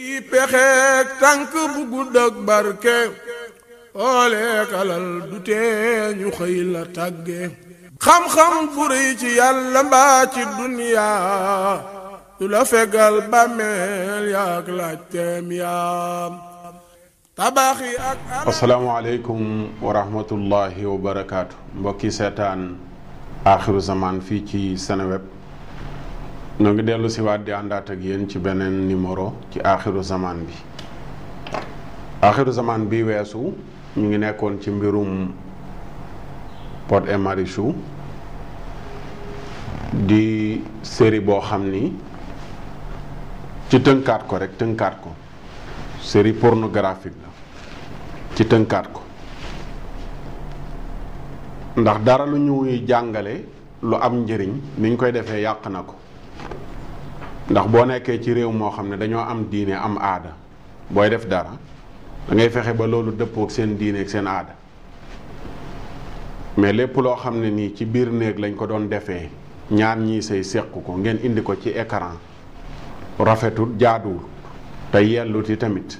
yi pexeek tànk bu gudd ak barke ooleek alal du tee ñu xëy la tàgge xam-xam bu rëy ci yàlla mbaa ci duniyaa du la fegal bàmmeel yaak laajteem yaam tabax yi ak asalaamaaleykum wa rahmatullahi wa barakaatu mbokki seetaan aaxiru zaman fii ci Seneweb ñoo ngi dellu si waat di àndaat ak yéen ci beneen numéro ci aaxiru zaman bi aaxiru zaman bi weesu ñu ngi nekkoon ci mbirum Pod et Marichou di série boo xam ni ci tënkaat ko rek tënkaat ko série pornographique la ci tënkaat ko ndax dara lu ñuy jàngale lu am njëriñ ni ñu koy defee yàq na ko ndax boo nekkee ci réew moo xam ne dañoo am diine am aada booy def dara da ngay fexe ba loolu dëppoo ak seen diine ak seen aada mais lépp loo xam ne nii ci biir néeg lañ ko doon defee ñaar ñii say séq ko ngeen indi ko ci écran rafetul jaaduwul te yelluti tamit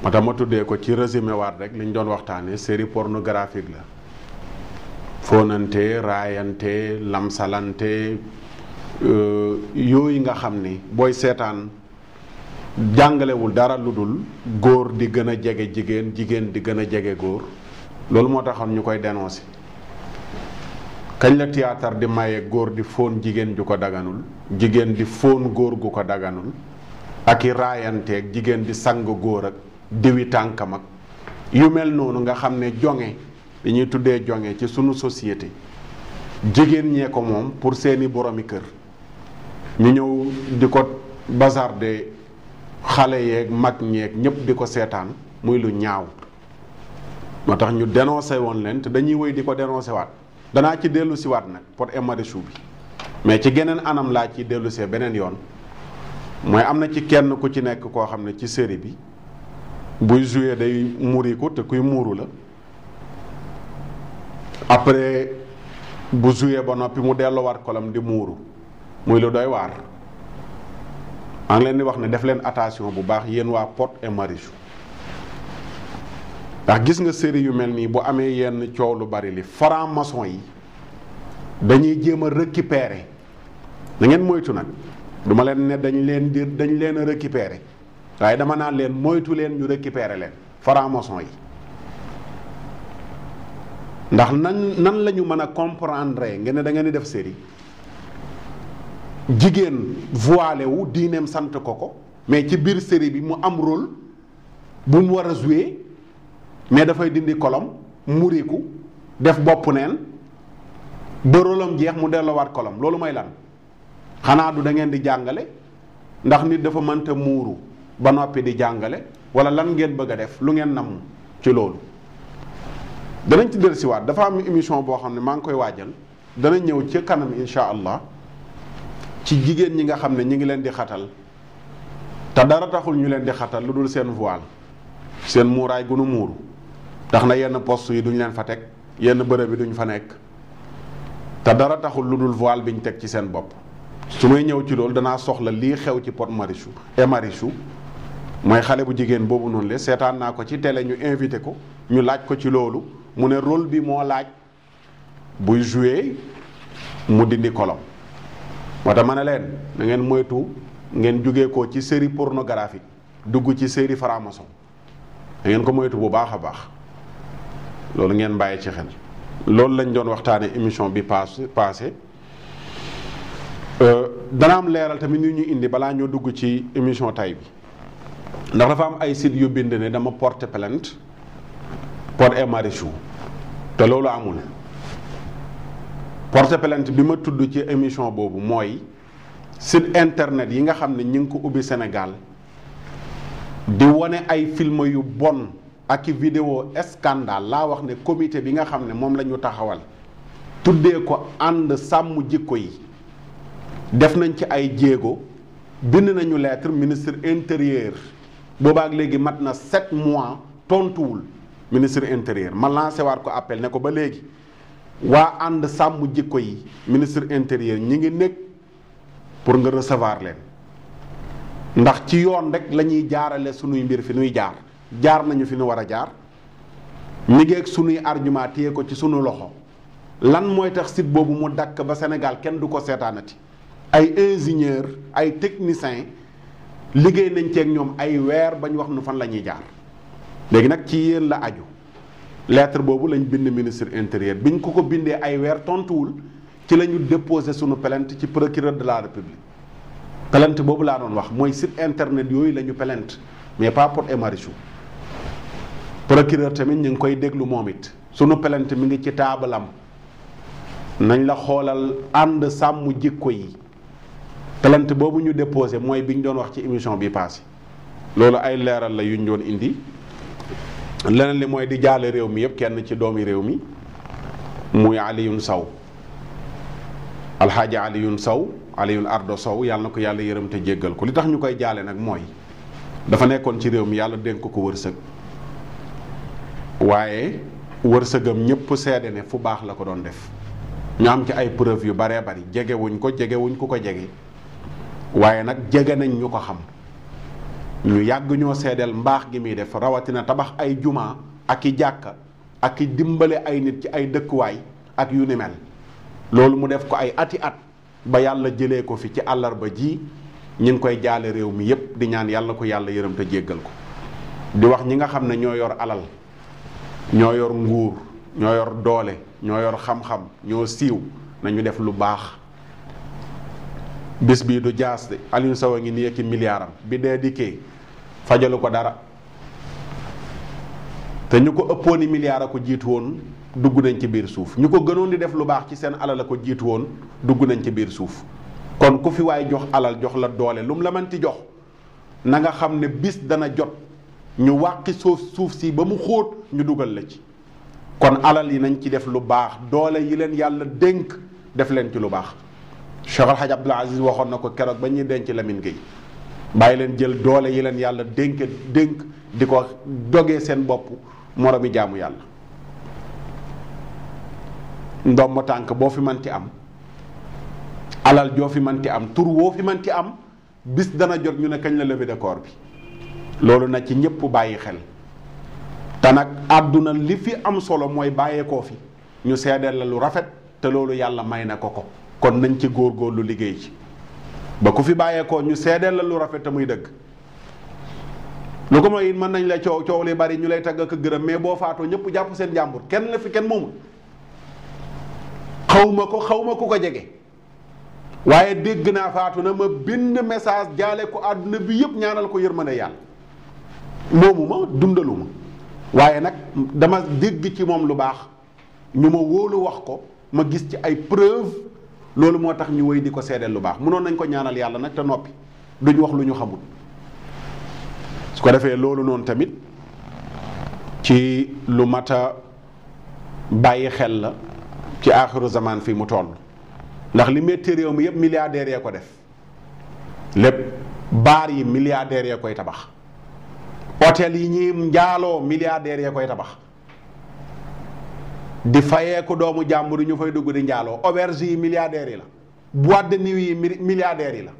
moo tax ma tuddee ko ci résumé waat rek li ñu doon waxtaane série pornographique la fóonante raayante lamsalante yooyu nga xam ni booy seetaan jàngalewul dara lu dul góor di gën a jege jigéen jigéen di gën a jege góor loolu moo taxoon ñu koy dénoncé kañ la théâtre di maye góor di fóon jigéen ju ko daganul jigéen di fóon góor gu ko daganul ak i raayanteeg jigéen di sang góor ak diwi tànkam ak yu mel noonu nga xam ne jonge li ñuy tuddee jonge ci sunu société jigéen ñee ko moom pour seeni boromi kër ñu ñëw di ko bazarde xale yeeg mag ñeeg ñëpp di ko seetaan muy lu ñaaw moo tax ñu dénoncé woon leen te dañuy wéy di ko dénoncé waat danaa ci dellu si waat nag Pod et Marichou bi mais ci geneen anam laa ci dellu see beneen yoon mooy am na ci kenn ku ci nekk koo xam ne ci série bi buy joué day muuriku te kuy muuru la après bu joué ba noppi mu delluwaat kolam di muuru muy lu doy waar maa ngi leen di wax ne def leen attention bu baax yéen waa Pod et Marichou ndax gis nga série yu mel nii bu amee yenn coow lu bari li franc-maçon yi dañuy jéem a récupérer da ngeen moytu nag duma leen ne dañ leen a récupérer waaye dama naan leen moytu leen ñu récupérer leen franc-maçon yi ndax nan la ñu mën a comprendre ngeen ne da ngeen di def série jigéen voilé wu diineem sant ko mais ci biir série bi mu am rôle bu mu war a jouer mais dafay dindi kolom muriku def bopp neen ba rôlam jeex mu delloowaat kolom loolu mooy lan xanaa du da ngeen di jàngale ndax nit dafa mënta muuru ba noppi di jàngale wala lan ngeen bëgg a def lu ngeen namm ci loolu danañ ci dellusiwaat dafa am émission boo xam ne maa ngi koy waajal dana ñëw ci kanam insha allah ci jigéen ñi nga xam ne ñi ngi leen di xatal te dara taxul ñu leen di xatal lu dul seen voile seen muuraay gu nu muuru tax na yenn poste yi duñ leen fa teg yenn bërëb yi duñ fa nekk te dara taxul lu dul voile bi ñu teg ci seen bopp su may ñëw ci loolu danaa soxla lii xew ci Pod et Marichou mooy xale bu jigéen boobu noonu le seetaan naa ko ci télé ñu invité ko ñu laaj ko ci loolu mu ne rôle bi moo laaj buy joué mu dindi kolom moo tax ma ne leen na ngeen moytu ngeen jugee ko ci série pornographique dugg ci série franc-maçon da ngeen ko moytu bu baax a baax loolu ngeen bàyyi ci xel loolu lañ doon waxtaane émission bi passé dana am leeral tamit ñu ñu indi balaa ñoo dugg ci émission tay bi ndax dafa am ay site yu bind ne dama porter plainte Pod et Marichou te loolu amul porter plainte bi ma tudd ci émission boobu mooy site internet yi nga xam ne ñu ngi ko ubbi Sénégal di wane ay film yu bon ak i vidéo scandale laa wax ne comité bi nga xam ne moom la ñu taxawal tuddee ko ànd sàmm jikko yi def nañ ci ay jéego bind nañu lettre ministre intérieur boobaak léegi mat na 7 mois tontuwul ministre intérieur ma lancé waat ko appel ne ko ba léegi waa ànd sàmm jikko yi ministre intérieur ñi ngi nekk pour nga recevoir leen ndax ci yoon rek la ñuy jaarale sunuy mbir fi nuy jaar nañu fi nu war a jaar mi ngi ak sunuy argument téye ko ci sunu loxo. lan mooy tax site boobu mu dakk ba Sénégal kenn du ko seetaanati ay ingénieur ay technicien liggéey nañ ceeg ñoom ay weer bañ wax nu fan la ñuy jaar léegi nag ci yéen la aju lettre boobu lañ bind ministre intérieur biñ ko bindee ay weer tontuwul ci la ñu déposé sunu plainte ci procureur de la république plainte boobu laa doon wax mooy site internet yooyu la ñu plainte mais pas Pod et Marichou procureur tamit ñu ngi koy déglu moom it sunu plainte mi ngi ci taabalam nañ la xoolal ànd sàmm jikko yi plainte boobu ñu déposé mooy bi ñu doon wax ci émission bi passé loolu ay leeral la yu ñu doon indi leneen li mooy di jaale réew mi yëpp kenn ci doomi réew mi muy Alioune Sow alxaaji Alioune Ardo Sow yàlla na ko yàlla yërëm te jéggal ko li tax ñu koy jaale nag mooy dafa nekkoon ci réew mi yàlla dénk ko wërsëg waaye wërsëgam ñëpp seede ne fu baax la ko doon def ñu am ci ay preuve yu baree bari jegewuñ ko jege waaye nag jege nañ ñu ko xam ñu yàgg ñoo seedeel mbaax gi muy def rawatina tabax ay juma ak i jàkka ak i dimbale ay nit ci ay dëkkuwaay ak yu ni mel loolu mu def ko ay ati at ba yàlla jëlee ko fi ci àllarba ji ñu ngi koy jaale réew mi yépp di ñaan yàlla ko yàlla yërëm te jéggal ko di wax ñi nga xam ne ñoo yor alal ñoo yor nguur ñoo yor doole ñoo yor xam-xam ñoo siiw nañu def lu baax bis bii du jaas de Alioune Sow a ngi nii ki miliyaaram bi dee dikkee fajalu ko dara te ñu ko ëppooni milliard a ko jiitu woon dugg nañ ci biir suuf ñu ko gënoon di def lu baax ci seen alal a ko jiitu woon dugg nañ ci biir suuf kon ku fi waay jox alal jox la doole lu mu la mënti jox na nga xam ne bis dana jot ñu wàqi suuf si ba mu xóot ñu dugal la ci kon alal yi nañ ci def lu baax doole yi leen yàlla dénk def leen ci lu baax Cheikh Al Hadj Abdoul Aziz waxoon na ko keroog ba ñuy denc Lamine Gueye bàyyi leen jël doole yi leen yàlla dénk di ko dogee seen bopp moromi jaamu yàlla ndomb tànk boo fi manti am alal joo fi manti am tur woo fi manti am bis dana jot ñu ne kañ la levée de corps bi loolu na ci ñëpp bàyyi xel te nag àdduna li fi am solo mooy bàyyeekoo fi ñu seedeel la lu rafet te loolu yàlla may na ko kon nañ ci góorgóorlu liggéey ci ba ku fi bàyyeekoo ñu seedeel la lu rafet te muy dëgg lu ko mooy mën nañ la coow li bari ñu lay tagg ak gërëm mais boo faatoo ñëpp jàpp seen jàmbur kenn la fi kenn moomul xawma ku ko jege waaye dégg naa faatu na ma bind message jaale ko àdduna bi yëpp ñaanal ko yërmande yàlla moomu ma dundalu ma waaye nag dama dégg ci moom lu baax ñu ma wóolu wax ko ma gis ci ay preuve loolu moo tax ñu wéy di ko seedeel lu baax mënoon nañ ko ñaanal yàlla nag te noppi duñ wax lu ñu xamul su ko defee loolu noonu tamit ci lu mat a bàyyi xel la ci aaxiru zaman fii mu toll ndax li métti réew mi yëpp milliardaires yee ko def lépp baar yi milliardaires yee koy tabax hôtel yi ñuy njaaloo milliardaires yee koy tabax di fayeeku doomu jàmbur ñu fay dugg di njaaloo auberge yi milliardaires yi la boîte de nuit yi milliardaires yi la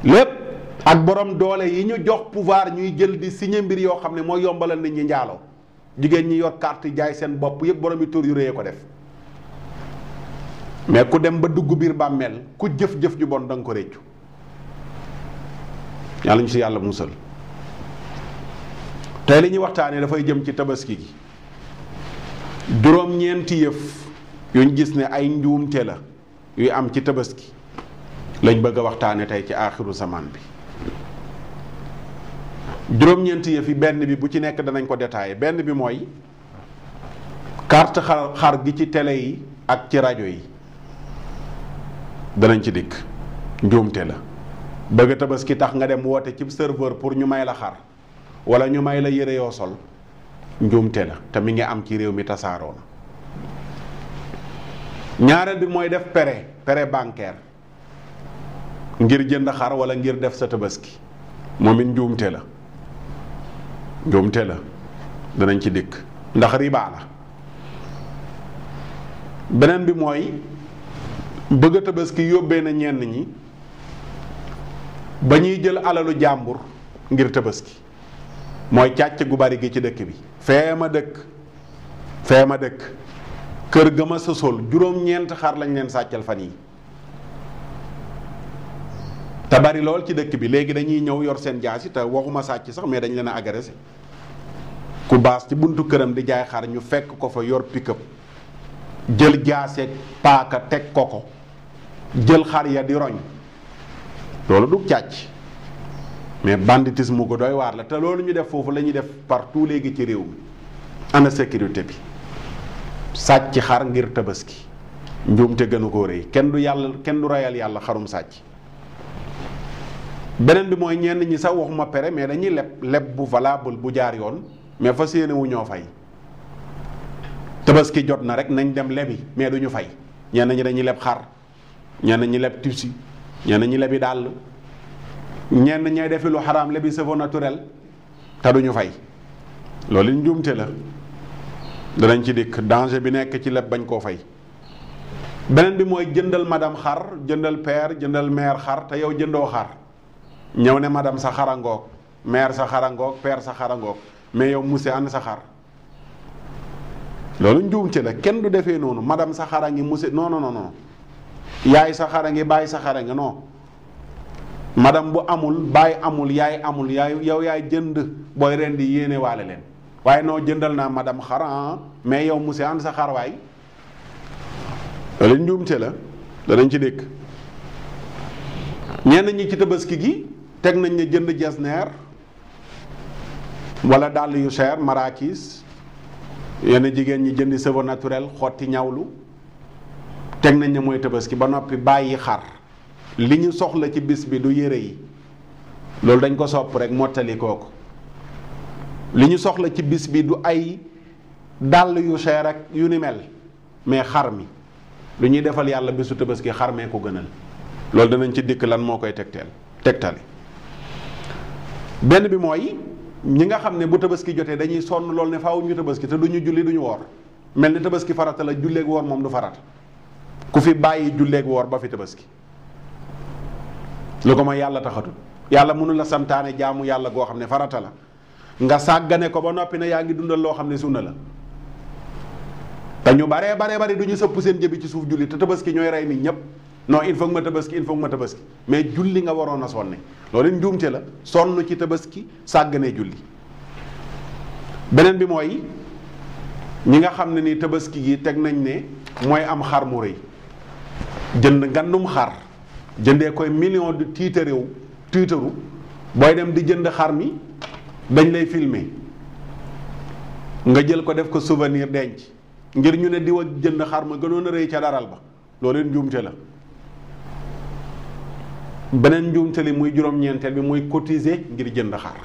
lépp ak borom doole yi ñu jox pouvoir ñuy jël di signer mbir yoo xam ne mooy yombalal nit ñi njaaloo jigéen ñi yor carte jaay seen bopp yëpp borom yi tur yu rëy ko def mais ku dem ba dugg biir bàmmeel ku jëf-jëf ju bon da nga ko réccu yàlla ñu si yàlla musal tey li ñuy waxtaanee dafay jëm ci tabaski gi juróom-ñeenti yëf yuñ gis ne ay njuumte la yuy am ci tabaski lañ bëgg a waxtaane tey ci aaxiru zaman bi juróom-ñeenti yëf yi benn bi bu ci nekk danañ ko détaillé benn bi mooy carte xar gi ci télé yi ak ci rajo yi danañ ci dikk njuumte la bëgg a tabaski tax nga dem woote ci serveur pour ñu may la xar wala ñu may la yére yoo sol njuumte la te mi ngi am ci réew mi tasaaroo na ñaareel bi mooy def prêt bancaire ngir jënd xar wala ngir def sa tabaski moom it njuumte la danañ ci dikk ndax riba la beneen bi mooy bëgg a tabaski yóbbee na ñenn ñi ba ñuy jël alalu jàmbur ngir tabaski mooy càcc gu bari gi ci dëkk bi. fee ma dëkk kër ga ma sësool juróom-ñeent xar lañ leen sàccal fan yi te bari lool ci dëkk bi. léegi dañuy ñëw yor seen jaasi te waxuma sàcc sax mais dañ leen a agressé. ku baas ci buntu këram di jaay xar ñu fekk ko fa yor pick-up jël jaaseeg paaka teg ko jël xar ya di roñ. loolu du càcc mais banditisme ko doy waar la te loolu ñu def foofu la ñuy def partout léegi ci réew mi. ana sécurité bi. sàcc xar ngir tabaski njuumte gënu koo rëy kenn du reyal yàlla xarum sàcc. beneen bi mooy ñenn ñi sax waxuma pere mais dañuy leb bu valable bu jaar yoon mais fas yéene wu ñoo fay. tabaski jot na rek nañ dem lebi mais duñu fay. ñenn ñi dañuy leb xar ñenn ñi leb tissu ñenn ñi lebi dàll ñenn ñay defi lu xaraam lebi cheveux naturel te duñu fay. loolu njuumte la. danañ ci dikk danger bi nekk ci leb bañ koo fay. beneen bi mooy jëndal madame xar jëndal père jëndal mère xar te yow jëndoo xar ñëw ne madame sa xarangoog mère sa xarangoog père sa xarangoog mais yow monsieur ànd sa xar. loolu njuumte la kenn du defee noonu madame sa xara ngi monsieur non yaay sa xara ngi bàyyi sa xara ngi non madame bu amul bàyyi amul yaay amul yow yaay jënd booy ren di yéene waale leen. waaye noo jëndal naa madame xaran mais yow monsieur ànd sa xar waay. loolu njuumte la danañ ci dëkk. ñenn ñi ci tabaski gi teg nañ ne jënd jasneer wala dàll yu cher marakis yenn jigéen ñi jëndi cheveux naturel xotti ñawlu teg nañ ne mooy tabaski ba noppi bàyyi xar. li ñu soxla ci bis bi du yére yi loolu dañ ko sopp rek mottali kooku. li ñu soxla ci bis bi du ay dàll yu cher ak yu ni mel mais xar mi lu ñuy defal yàlla bisu tabaski xar mee ko gënal. loolu danañ ci dikk lan moo koy tegtale. benn bi mooy ñi nga xam ne bu tabaski jotee dañuy sonn loolu ne faaw ñu tabaski te duñu julli duñu woor mel ni tabaski farata la julleeg woor moom du farata ku fi bàyyi julleeg woor ba fi tabaski. lu ko mooy yàlla taxatul yàlla mënu la santaane jaamu yàlla goo xam ne farata la nga sàggane ko ba noppi ne yaa ngi dundal loo xam ne sunna la. te ñu baree du ñu sëpp seen jëbi ci suuf julli te tabaski ñooy rey nit ñëpp non il faut que ma tabaski mais julli nga waroon a sonne loolu njuumte la sonn ci tabaski sàggane julli. beneen bi mooy ñi nga xam ne ni tabaski gi teg nañ ne mooy am xar mu rëy jënd ngandum xar jëndee koy million de tiitaru booy dem di jënd xar mi dañ lay filmer nga jël ko def ko souvenir denc ngir ñu ne diwa jënd xar ma gënoon a rëy ca daral ba loolu njuumte la. beneen njuumte li muy juróom-ñeenteel bi muy cotiser ngir jënd xar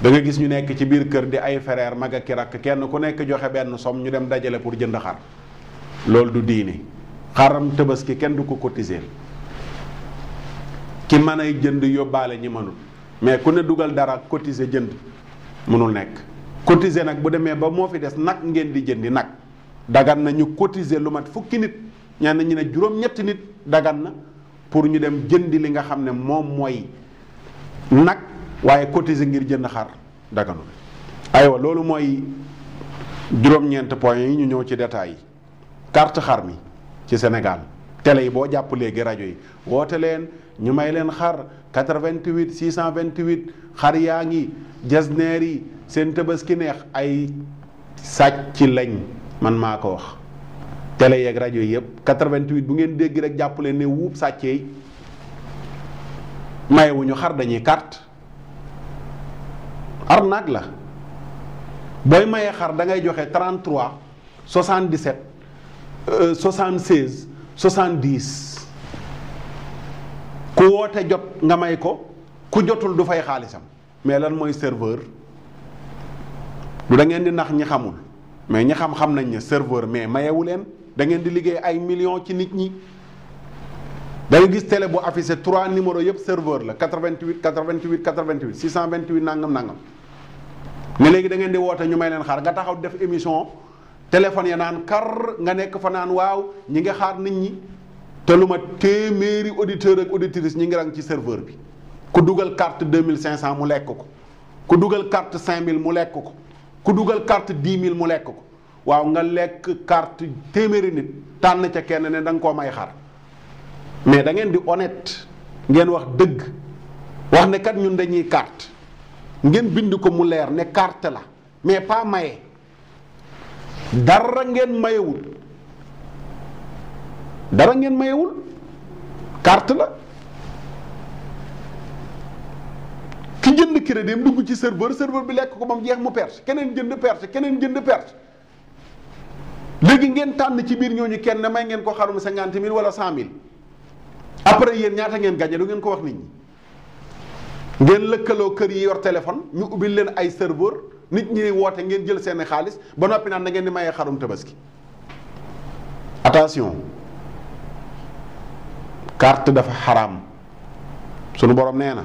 da nga gis ñu nekk ci biir kër di ay frère mag ak rakk kenn ku nekk joxe benn somme ñu dem dajale pour jënd xar loolu du diine. xaram tabaski kenn du ko cotiser ki mën ay jënd yóbbaale ñi mënul mais ku ne dugal dara cotiser jënd mënul nekk. cotiser nag bu demee ba moo fi des nag ngeen di jëndi nag dagan na ñu cotiser lu mat fukki nit ñenn ñi ne juróom-ñetti nit dagan na pour ñu dem jëndi li nga xam ne moom mooy nag waaye cotiser ngir jënd xar daganul. aywa loolu mooy juróom-ñeent point yi ñu ñëw ci détails yi. carte xar mi ci Sénégal télé yi boo jàpp léegi rajo yi woote leen ñu may leen xar 88 628 xar yaa ngi jasneer yi seen tabaski neex ay sàcc lañ man maa ko wax. télé yeeg rajo yi yëpp 88 bu ngeen dégg rek jàpp leen ne wuub sàcceey mayewuñu xar dañuy carte arnaque la booy mayee xar da ngay joxe 33 77 76 70 ku woote jot nga may ko ku jotul du fay xaalisam mais lan mooy serveur du da ngeen di nax ñi xamul mais ñi xam nañ ne serveur mais mayewu leen da ngeen di liggéey ay millions ci nit ñi. da nga gis télé bu affiché 3 numéros yëpp serveur la 88 88 88 628 nangam ne léegi da ngeen di woote ñu may leen xaar nga taxaw def émission téléphone ya naan kar nga nekk fa naan waaw ñi nga xaar nit ñi te lu ma téeméeri auditeur ak auditrice ñi ngi rang ci serveur bi ku dugal carte 2500 mu lekk ko, ku dugal carte 5000 mu lekk ko, ku dugal carte 10 000 mu lekk ko. waaw nga lekk carte téeméeri nit tànn ca kenn ne da nga koo may xar, mais da ngeen di honnête ngeen wax dëgg, wax ne kat ñun dañuy carte, ngeen bind ko mu leer ne carte la mais pas maye. dara ngeen mayewul, dara ngeen mayewul, carte la. ki jënd crédit am dugg ci serveur bi lekk ko ba mu jeex mu perte, keneen jënd perte, keneen jënd perte. léegi ngeen tànn ci biir ñooñu kenn may ngeen ko xarum 50 000 wala 100 000 après yéen ñaata ngeen gagné du ngeen ko wax nit ñi. ngeen lëkkaloo kër yi yor téléphone ñu ubbil leen ay serveur nit ñi woote ngeen jël seeni xaalis ba noppi naan da ngeen di mayee xarum tabaski. attention, carte dafa xaraam. sunu borom nee na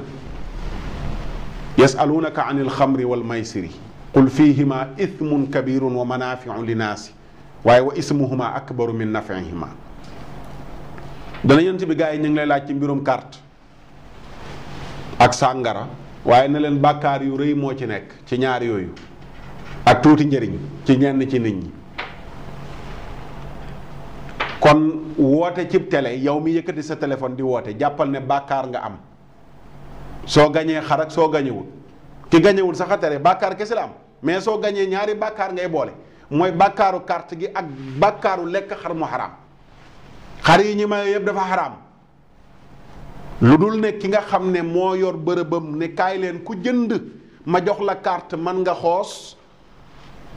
yasalunaka an il xamri wal maysiri qul fihima ithmun kabirun wa manafiu linnaasi waaye wa ismuhuma akbaru min nafihima. dana yent bi gars yi ñu ngi lay laaj ci mbirum carte ak sàngara, waaye ne leen bàkkaar yu rëy moo ci nekk ci ñaar yooyu ak tuuti njëriñ ci ñenn ci nit ñi. kon woote cib télé, yow mi yëkkati sa téléphone di woote, jàppal ne bàkkaar nga am soo gañee xar ak soo gañewul. ki gañewul sax a tere bàkkaar kese la am, mais soo gañee ñaari bàkkaar ngay boole, mooy bàkkaaru carte gi ak bàkkaaru lekk xar mu xaraam. xar yi ñi may yëpp dafa xaraam, lu dul ne ki nga xam ne moo yor bërëbam ne kaay leen ku jënd ma jox la carte, man nga xoos,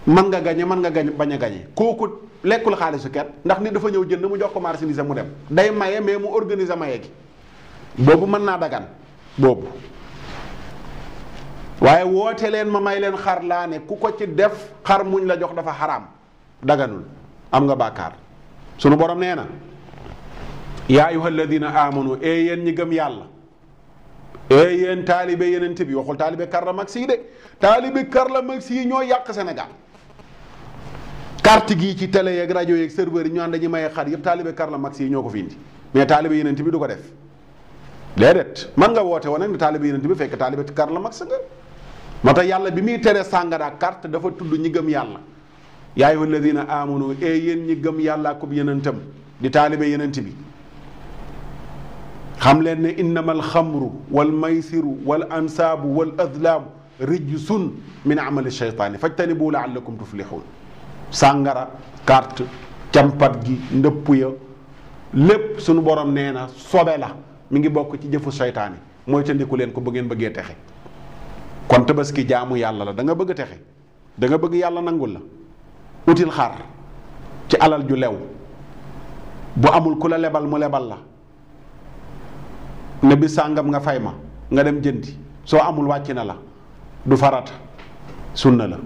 man nga gañe, man nga gañ bañ a gañe. kooku lekkul xaalisu ket, ndax nit dafa ñëw jënd mu jox ko marchandise mu dem, day maye mais mu organiser maye gi, boobu mën naa dagan boobu. waaye woote leen ma may leen xar laa ne ku ko ci def xar muñ la jox dafa xaraam, daganul, am nga bàkkaar. sunu borom nee na yaa ayuha alladina amanu ee yéen ñi gëm yàlla, ee yéen taalibe yenente bi, waxul taalibe Karla Maxi de, taalibe Karla Maxi ñoo yàq Sénégal. carte gii ci télé yeeg rajo yeeg serveur yi ñu naan dañuy maye xar yëpp taalibe Karla Maxi ñoo ko fi indi, mais taalibe yenente bi du ko def. déedéet, man nga woote woon ne taalibe yenente bi fekk taalibe Karla Maxi nga. moo tax yàlla bi muy tere sàngara carte dafa tudd ñi gëm yàlla. yaa ayyuha alladina amanu ee yéen ñi gëm yàlla ak yenentam di taalibe yenent bi, xam leen ne innama alxamru wal maysiru wal ansaabu wal azlaamu rijsun min amali sheytaani fajtanibu laallakum tuflixuun. sàngara, carte, campat gi, ndëpp ya lépp sunu borom nee na sobe la, mi ngi bokk ci jëfu seytaane, mooy tandiku leen ko bu ngeen bëggee texe. kon tabaski jaamu yàlla la, da nga bëgg texe, da nga bëgg yàlla nangul la, util xar ci alal ju lew, bu amul ku la lebal mu lebal la, ne bi sàngam nga fay ma nga dem jëndi, soo amul wàcc na la, du farata, sunna la.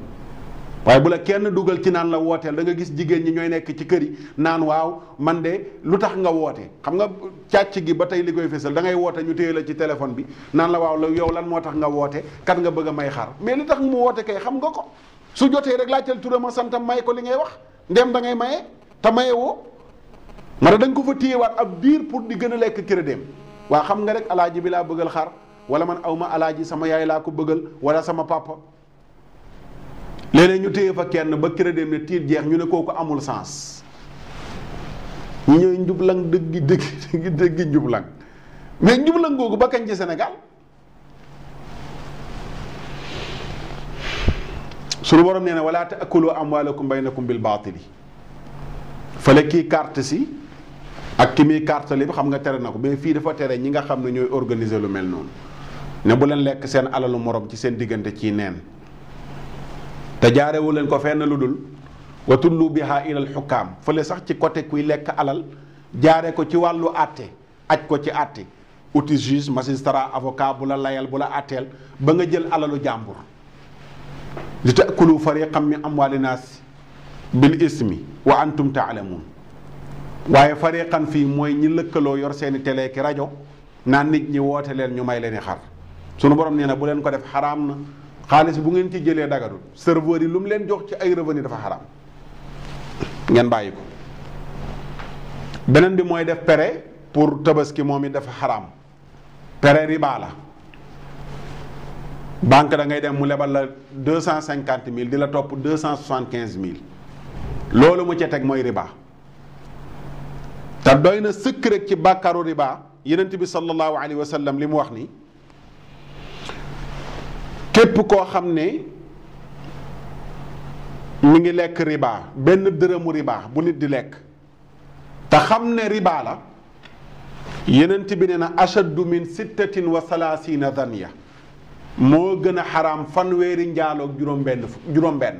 waaye bu la kenn dugal ci naan la wooteel, da nga gis jigéen ñi ñooy nekk ci kër yi naan waaw man de lu tax nga woote. xam nga càcc gi ba tey li koy fésal, da ngay woote ñu téye la ci téléphone bi naan la waaw la yow lan moo tax nga woote, kat nga bëgg a may xar, mais li tax mu woote kay xam nga ko. su jotee rek laajteel turam ak santam may ko li ngay wax, ndem da ngay maye te maye woo. ma ne dañ ko fa téyewaat ab diir pour di gën a lekk crédit. waa xam nga rek alaaji bi laa bëggal xar, wala man awma alaaji sama yaay laa ko bëggal wala sama papa. léeg-léeg ñu téye fa kenn ba crédit ne tiit jeex ñu ne kooku amul sens. ñu ñooy njublang dëggi njublang, mais njublang googu ba kañ ci Sénégal. sunu borom nee na wala taakulu amwaalakum baynakum bil baatili. fële kii carte si ak ki muy carte li xam nga tere na ko, mais fii dafa tere ñi nga xam ne ñooy organiser lu mel noonu ne bu leen lekk seen alalu morom ci seen diggante ci neen. te jaarewu leen ko fenn lu dul wa tullu biha ilal xukaam, fële sax ci côté kuy lekk alal jaare ko ci wàllu àtte, aj ko ci àtte, uti juge, magistrat, avocat bu la layal bu la àtteel ba nga jël alalu jàmbur. li taakulu fariqan min amwaali naas bil ismi wa antum taalamuun. waaye fariqan fii mooy ñi lëkkaloo yor seeni télé ki rajo naan nit ñi woote leen ñu may leen xar. sunu borom nee na bu leen ko def, xaraam na. xaalis bu ngeen ci jëlee dagadul, serveur yi lu mu leen jox ci ay revenu dafa xaraam, ngeen bàyyi ko. beneen bi mooy def pere pour tabaski, moom it dafa xaraam. pere riba la, banque da ngay dem mu lebal la 250 000 di la topp 275 000 loolu mu ca teg mooy riba. te doy na sëkk rek ci bàkkaaru riba Yonent bi sallallahu alayhi wa sallam li mu wax ni képp koo xam ne mi ngi lekk riba benn dërëmu riba bu nit di lekk te xam ne riba la Yonent bi ne na ashaddu min 36 zaniya moo gën a xaraam fanweeri njaaloog juróom-benn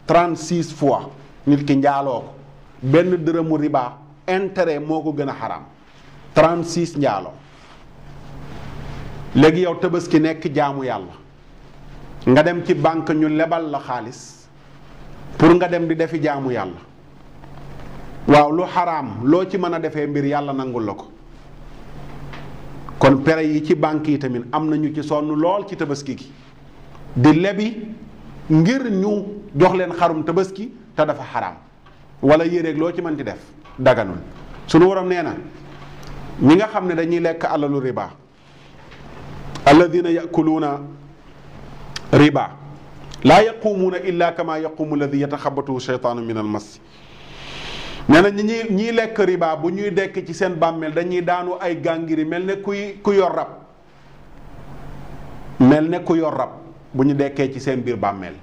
36 fois nit ki njaaloo ko benn dërëmu riba intérêt moo ko gën a xaraam 36 njaaloo. léegi yow tabaski nekk jaamu yàlla nga dem ci banque ñu lebal la xaalis pour nga dem di defi jaamu yàlla waaw lu xaraam loo ci mën a defee mbir yàlla nangul la ko. kon pere yi ci banque yi tamit am na ñu ci sonn lool ci tabaski gi di lebi ngir ñu jox leen xarum tabaski te dafa xaraam wala yéreeg loo ci mën di def daganul. sunu waram nee na ñi nga xam ne dañuy lekk alalu riba alladina yakuluuna riba laa yaqumuuna illa kama yaqumu alladi yataxabatuhu sheytaanu min al mas. nee na ñiy lekk riba bu ñuy dekk ci seen bàmmeel dañuy daanu ay gàngiri mel ne ku yor rab bu ñu dekkee ci seen biir bàmmeel.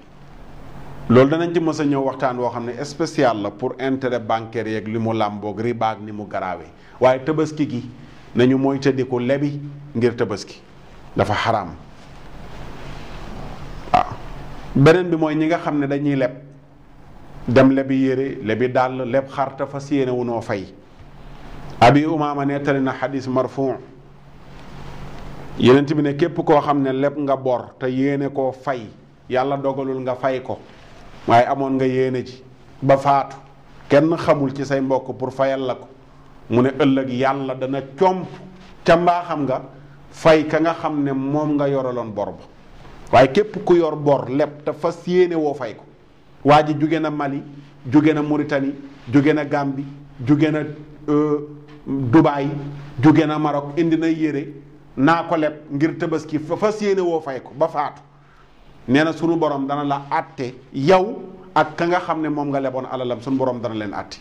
loolu danañ ci mës a ñëw waxtaan woo xam ne spécial la pour intérêt bancaire yeeg li mu làmboog riba ak ni mu garaawee waaye tabaski gi nañu mooy tëddiku lebi ngir tabaski dafa xaraam. waaw beneen bi mooy ñi nga xam ne dañuy leb dem lebi yére lebi dàll leb xar te fas yéene wu noo fay. abi umaama nettali na xadis marfu Yonent bi ne képp koo xam ne leb nga bor te yéene koo fay yàlla dogalul nga fay ko waaye amoon nga yéene ci ba faatu kenn xamul ci say mbokk pour fayal la ko mu ne ëllëg yàlla dana comp ca mbaaxam nga fay ka nga xam ne moom nga yoraloon bor ba. waaye képp ku yor bor leb te fas yéene woo fay ko waa ji jóge na Mali jóge na Mauritanie jóge na Gambie jóge na Dubaï jóge na Maroc indi na yére naa ko leb ngir tabaski fa fas yéene woo fay ko ba faatu nee na sunu borom dana la àtte yow ak ka nga xam ne moom nga leboon alalam sunu borom dana leen àtte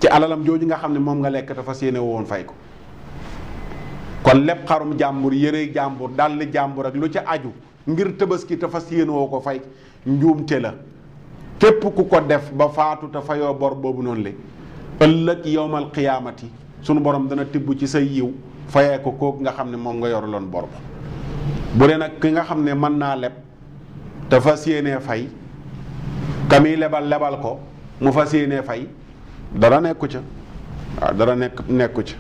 ci alalam jooju nga xam ne moom nga lekk te fas yéene woo woon fay ko. kon leb xarum jàmbur yére jàmbur dalli jàmbur ak lu ca aju ngir tabaski te fas yéene woo ko fay njuumte la. képp ku ko def ba faatu te fayoo bor boobu noonu le ëllëg yowmal qiyaamati sunu borom dana tibb ci say yiw fayee ko kooku nga xam ne moom nga yoraloon bor ba. bu dee nag ki nga xam ne mën naa leb te fas yéenee fay kami lebal ko mu fas yéenee fay dara nekku ca waaw dara nekku ca.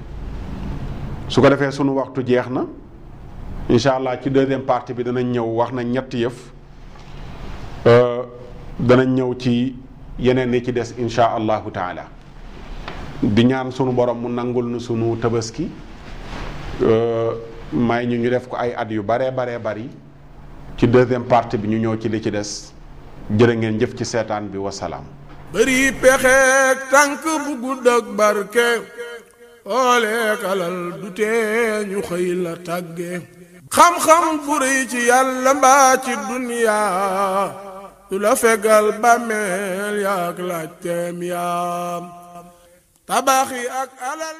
su ko defee sunu waxtu jeex na incha allah ci deuxième partie bi danañ ñëw wax na ñetti yëf. danañ ñëw ci yeneen yi ci des insha allahu taala di ñaan sunu borom mu nangul nu sunu tabaski may ñu def ko ay at yu baree bari ci deuxième partie bi ñu ñëw ci li ci des jërë ngeen jëf ci seetaan bi wasalaam. bëri pexeek tànk bu gudd ak barke ooleek alal du tee ñu xëy la tàgge xam-xam bu rëy ci yàlla mbaa ci duniyaa du la fegal bàmmeel yaak laajteem yaam tabaxi ak alal